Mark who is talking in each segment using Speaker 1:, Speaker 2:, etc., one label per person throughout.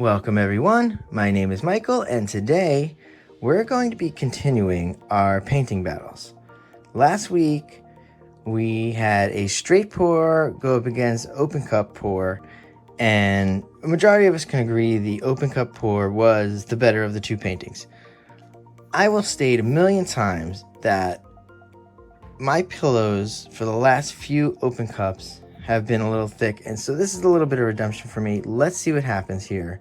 Speaker 1: Welcome everyone, my name is Michael and today we're going to be continuing our painting battles. Last week we had a straight pour go up against open cup pour, and a majority of us can agree the open cup pour was the better of the two paintings. I will state a million times that my pillows for the last few open cups have been a little thick, and so this is a little bit of redemption for me. Let's see what happens here.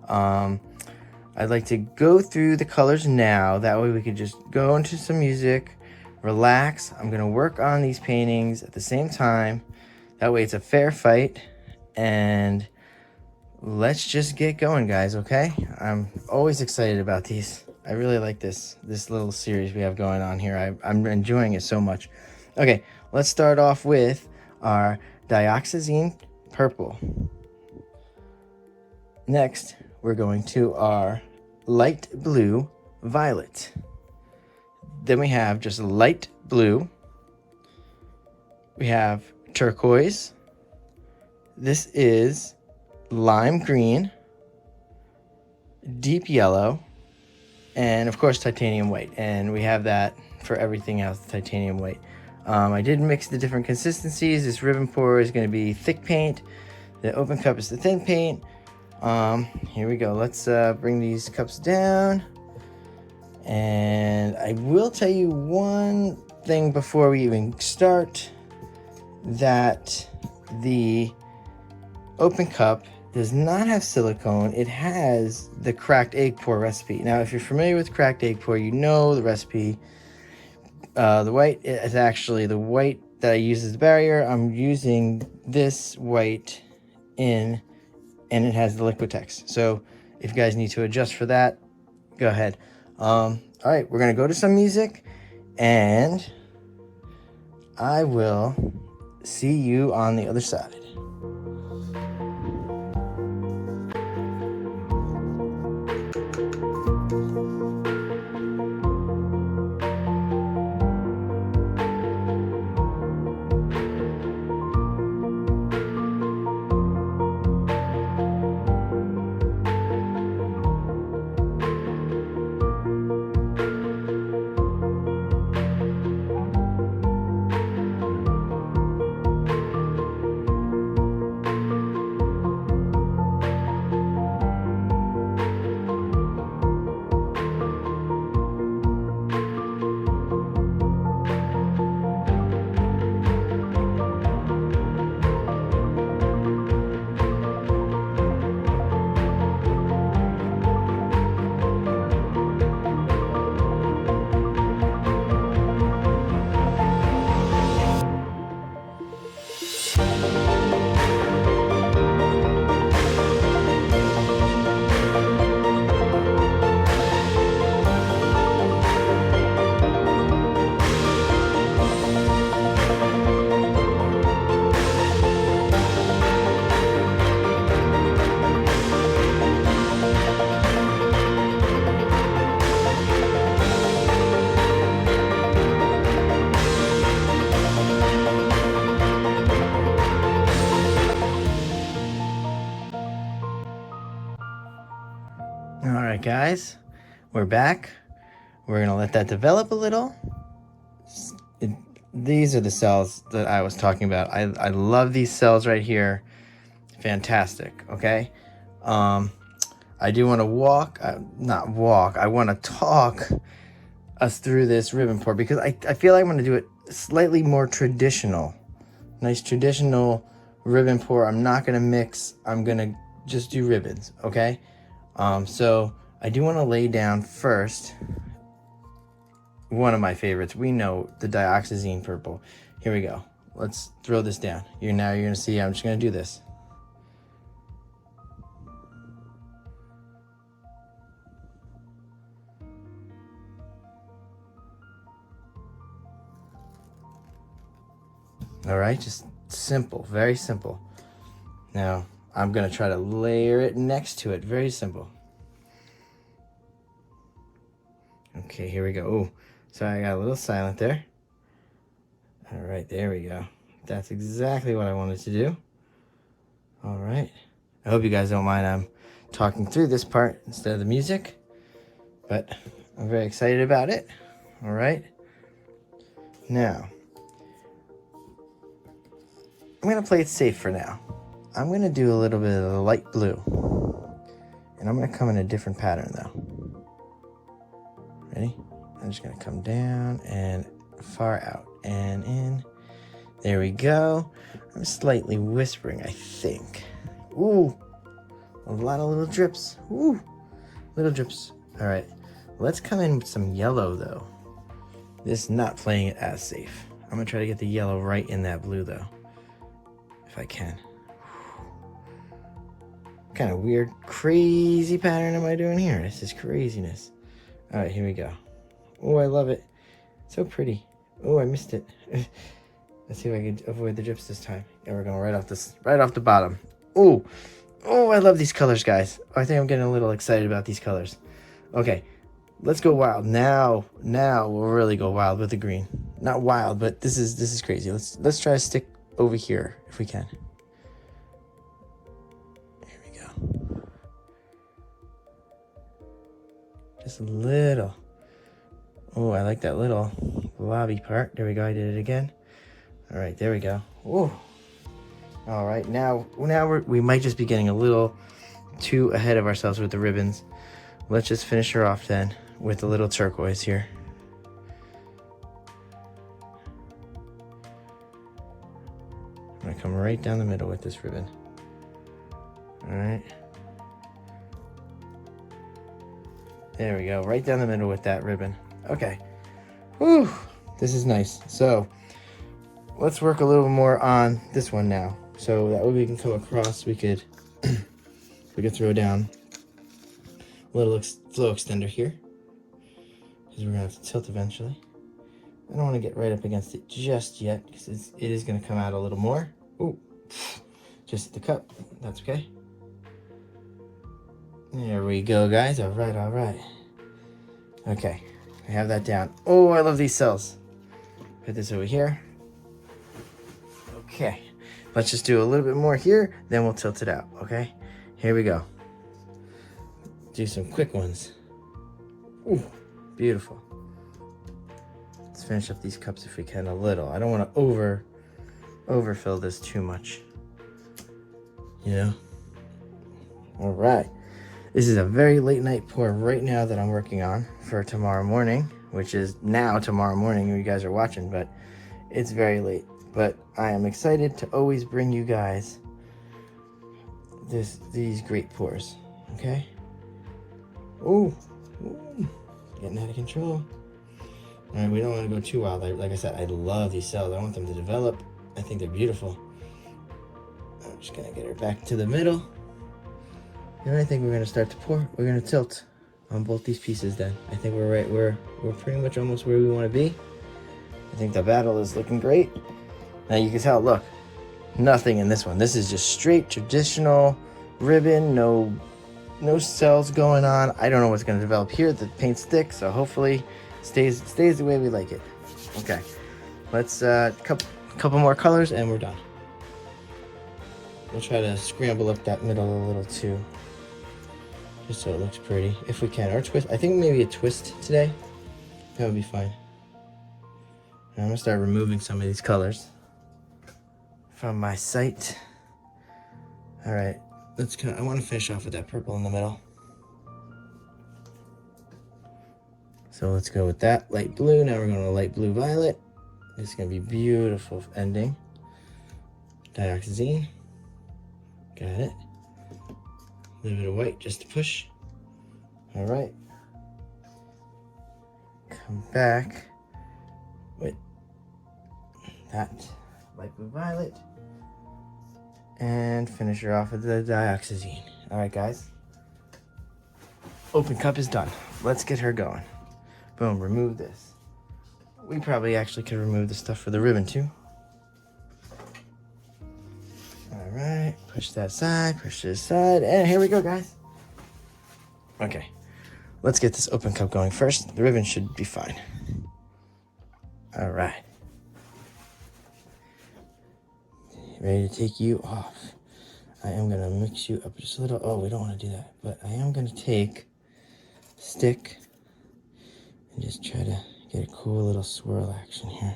Speaker 1: I'd like to go through the colors now. That way we could just go into some music, relax. I'm going to work on these paintings at the same time. That way it's a fair fight. And let's just get going, guys, okay? I'm always excited about these. I really like this little series we have going on here. I'm enjoying it so much. Okay, let's start off with our dioxazine purple. Next, we're going to our light blue violet. Then we have just light blue. We have turquoise. This is lime green, deep yellow, and of course titanium white. And we have that for everything else, titanium white. I did mix the different consistencies. This ribbon pour is going to be thick paint. The open cup is the thin paint. Here we go. Let's bring these cups down. And I will tell you one thing before we even start, that the open cup does not have silicone. It has the cracked egg pour recipe. Now, if you're familiar with cracked egg pour, you know the recipe. The white is actually the white that I use as the barrier. I'm using this white in, and it has the Liquitex. So if you guys need to adjust for that, go ahead. All right, we're gonna go to some music, and I will see you on the other side. All right, guys, we're back. We're gonna let that develop a little. These are the cells that I was talking about. I love these cells right here. Fantastic. Okay. I do want to I want to talk us through this ribbon pour, because I feel like I'm going to do it slightly more traditional. Nice traditional ribbon pour. I'm not going to mix. I'm going to just do ribbons. Okay. So I do want to lay down first one of my favorites. We know the dioxazine purple. Here we go. Let's throw this down. You're going to see I'm just going to do this. All right, just simple, very simple. Now, I'm gonna try to layer it next to it, very simple. Okay, here we go. Oh, sorry, I got a little silent there. All right, there we go. That's exactly what I wanted to do. All right. I hope you guys don't mind. I'm talking through this part instead of the music, but I'm very excited about it. All right. Now, I'm going to play it safe for now. I'm going to do a little bit of the light blue. And I'm going to come in a different pattern though. Ready? I'm just going to come down and far out and in. There we go. I'm slightly whispering, I think. Ooh, a lot of little drips. Ooh, little drips. All right, let's come in with some yellow though. This is not playing it as safe. I'm gonna try to get the yellow right in that blue though, if I can. What kind of weird, crazy pattern am I doing here? This is craziness. All right, here we go. Oh, I love it. So pretty. Oh, I missed it. Let's see if I can avoid the drips this time. Yeah, we're going right off the bottom. Oh, I love these colors, guys. I think I'm getting a little excited about these colors. Okay, let's go wild. Now we'll really go wild with the green. Not wild, but this is crazy. Let's try to stick over here if we can. Here we go. Just a little. Oh, I like that little lobby part. There we go. I did it again. All right, there we go. Ooh. All right, now we might just be getting a little too ahead of ourselves with the ribbons. Let's just finish her off then with a little turquoise here. I'm gonna come right down the middle with this ribbon. All right. There we go, right down the middle with that ribbon. Okay. Whew, this is nice. So let's work a little more on this one now. So that way we can come across, we could throw down a little flow extender here, because we're gonna have to tilt eventually. I don't want to get right up against it just yet, because it is gonna come out a little more. Ooh, just the cup, that's okay. There we go, guys. All right. Okay, I have that down. Oh, I love these cells. Put this over here. Okay, let's just do a little bit more here, then we'll tilt it out, okay? Here we go. Do some quick ones. Ooh, beautiful. Let's finish up these cups if we can a little. I don't want to overfill this too much, you know? All right. This is a very late night pour right now that I'm working on for tomorrow morning, which is now tomorrow morning when you guys are watching, but it's very late. But I am excited to always bring you guys these great pours, okay? Ooh, getting out of control. All right, we don't want to go too wild. Like I said, I love these cells. I want them to develop. I think they're beautiful. I'm just gonna get her back to the middle. And I think we're gonna start to pour. We're gonna tilt on both these pieces then. I think we're right. We're pretty much almost where we want to be. I think the battle is looking great. Now you can tell, look, nothing in this one. This is just straight traditional ribbon, no cells going on. I don't know what's gonna develop here. The paint's thick, so hopefully stays the way we like it. Okay, let's couple more colors and we're done. We'll try to scramble up that middle a little too, just so it looks pretty, if we can. Or twist. I think maybe a twist today. That would be fine. I'm gonna start removing some of these colors from my site. All right, I want to finish off with that purple in the middle. So let's go with that light blue. Now we're going to light blue violet. It's gonna be beautiful ending. Dioxazine. Got it. A little bit of white just to push. All right. Come back with that light blue violet and finish her off with the dioxazine. All right, guys. Open cup is done. Let's get her going. Boom, remove this. We probably actually could remove the stuff for the ribbon too. All right, push that side, push this side, and here we go, guys. Okay, let's get this open cup going first. The ribbon should be fine. All right. Ready to take you off. I am gonna mix you up just a little. Oh, we don't want to do that, but I am gonna take stick and just try to get a cool little swirl action here,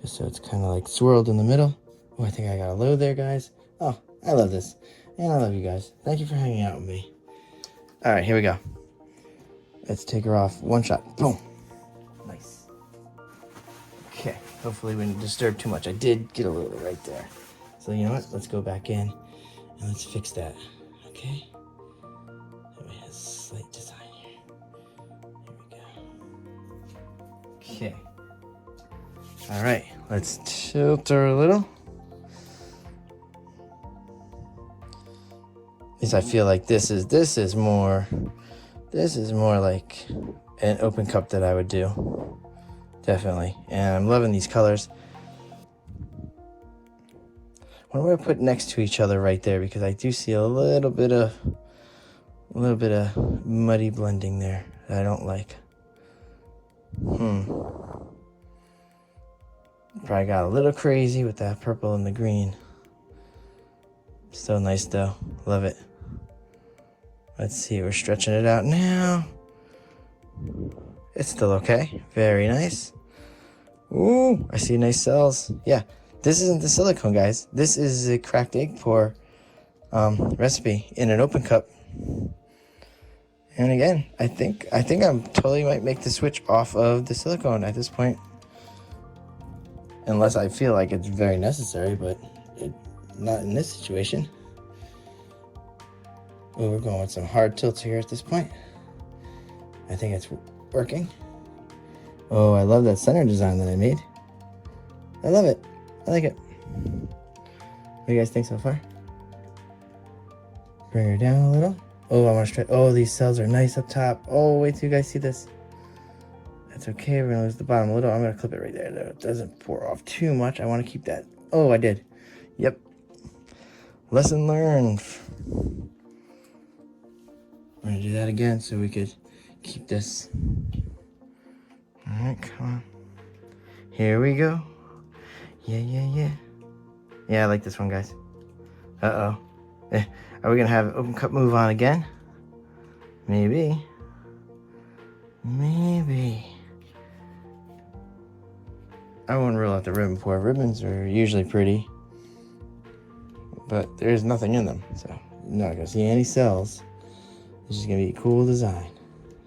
Speaker 1: just so it's kind of like swirled in the middle. Oh, I think I got a load there, guys. Oh, I love this, and I love you guys. Thank you for hanging out with me. All right, here we go. Let's take her off. One shot. Boom. Nice. Okay. Hopefully we didn't disturb too much. I did get a little right there. So you know what? Let's go back in and let's fix that. Okay. So we have a slight design here. There we go. Okay. All right. Let's tilt her a little. At least I feel like this is more like an open cup that I would do. Definitely. And I'm loving these colors. What do I put next to each other right there? Because I do see a little bit of muddy blending there that I don't like. Probably got a little crazy with that purple and the green. Still nice though. Love it. Let's see, we're stretching it out now. It's still okay. Very nice. Ooh, I see nice cells. Yeah, this isn't the silicone, guys. This is a cracked egg pour recipe in an open cup. And again, I think I'm totally might make the switch off of the silicone at this point. Unless I feel like it's very necessary, but not in this situation. Oh, we're going with some hard tilts here at this point. I think it's working. Oh, I love that center design that I made. I love it. I like it. What do you guys think so far? Bring her down a little. Oh, I want to stretch. Oh, these cells are nice up top. Oh, wait till you guys see this. That's okay. We're going to lose the bottom a little. I'm going to clip it right there. It doesn't pour off too much. I want to keep that. Oh, I did. Yep. Lesson learned. We're going to do that again so we could keep this. All right, come on. Here we go. Yeah. Yeah, I like this one, guys. Uh-oh. Are we going to have open cup move on again? Maybe. I won't rule out the ribbon pour. Ribbons are usually pretty, but there's nothing in them, so you're not going to see any cells. It's just going to be a cool design.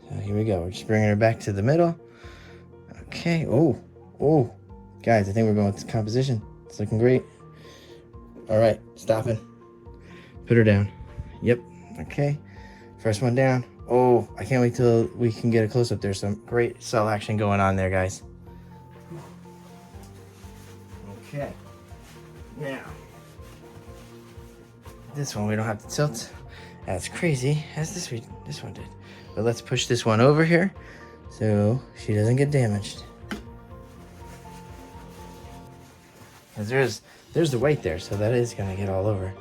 Speaker 1: So here we go. We're just bringing her back to the middle. Okay. Oh. Guys, I think we're going with composition. It's looking great. All right. Stopping. Put her down. Yep. Okay. First one down. Oh, I can't wait till we can get a close-up. There's some great cell action going on there, guys. Okay. Now, this one we don't have to tilt as crazy as this one did. But let's push this one over here so she doesn't get damaged. Because there's the weight there, so that is gonna get all over.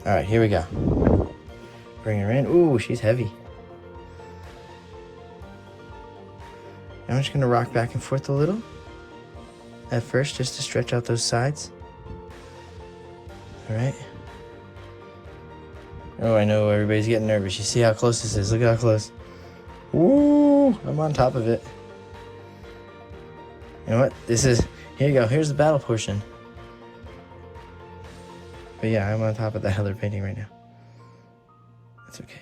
Speaker 1: All right, here we go. Bring her in. Ooh, she's heavy. I'm just gonna rock back and forth a little at first, just to stretch out those sides. All right. Oh, I know everybody's getting nervous. You see how close this is? Look how close. Ooh, I'm on top of it. You know what? Here you go. Here's the battle portion. But yeah, I'm on top of that other painting right now. That's okay.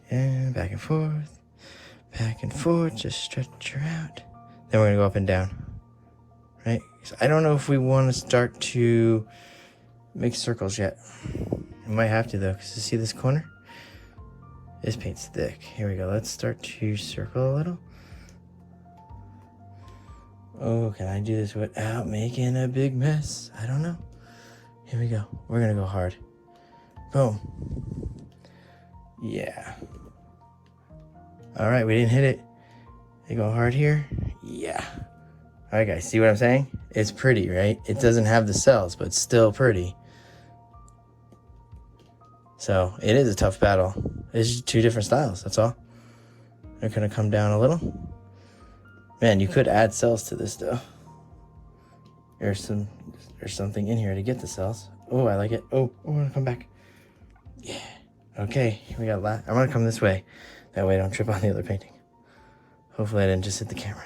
Speaker 1: And back and forth, just stretch her out. Then we're gonna go up and down, right? So I don't know if we want to start to make circles yet. We might have to though, because you see this corner? This paint's thick. Here we go. Let's start to circle a little. Oh, can I do this without making a big mess? I don't know. Here we go. We're gonna go hard. Boom. Yeah. All right, we didn't hit it. They go hard here. Yeah. All right, guys, see what I'm saying? It's pretty, right? It doesn't have the cells, but it's still pretty. So it is a tough battle. It's just two different styles, that's all. They're gonna come down a little. Man, you could add cells to this though. There's something in here to get the cells. Oh, I like it. Oh, I want to come back. Yeah. Okay, we got I'm going to come this way. That way I don't trip on the other painting. Hopefully I didn't just hit the camera.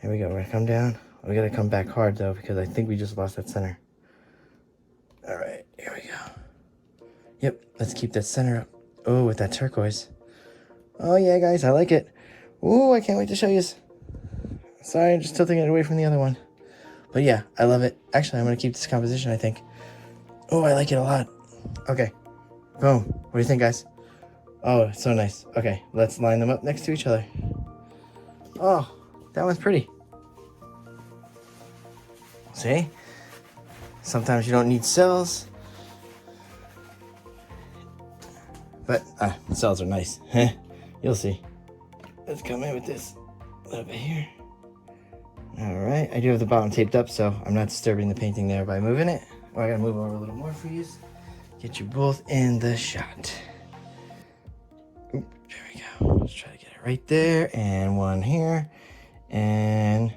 Speaker 1: Here we go. We're going to come down. We got to come back hard, though, because I think we just lost that center. All right, here we go. Yep, let's keep that center up. Oh, with that turquoise. Oh, yeah, guys, I like it. Ooh, I can't wait to show you. Sorry, I'm just tilting it away from the other one. But yeah, I love it. Actually, I'm going to keep this composition, I think. Oh, I like it a lot. Okay. Boom. What do you think, guys? Oh, it's so nice. Okay, let's line them up next to each other. Oh, that one's pretty. See? Sometimes you don't need cells. But cells are nice. You'll see. Let's come in with this a little bit here. All right, I do have the bottom taped up, so I'm not disturbing the painting there by moving it. Oh, I gotta move over a little more for you. Get you both in the shot. Oop, there we go. Let's try to get it right there, and one here. And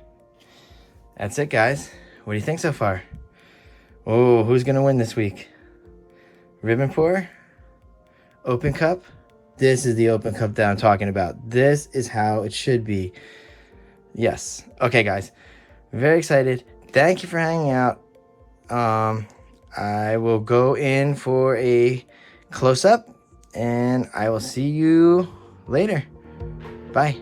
Speaker 1: that's it, guys. What do you think so far? Oh, who's gonna win this week? Ribbon pour? Open cup? This is the open cup that I'm talking about. This is how it should be. Yes. Okay, guys. Very excited. Thank you for hanging out. I will go in for a close-up, and I will see you later. Bye.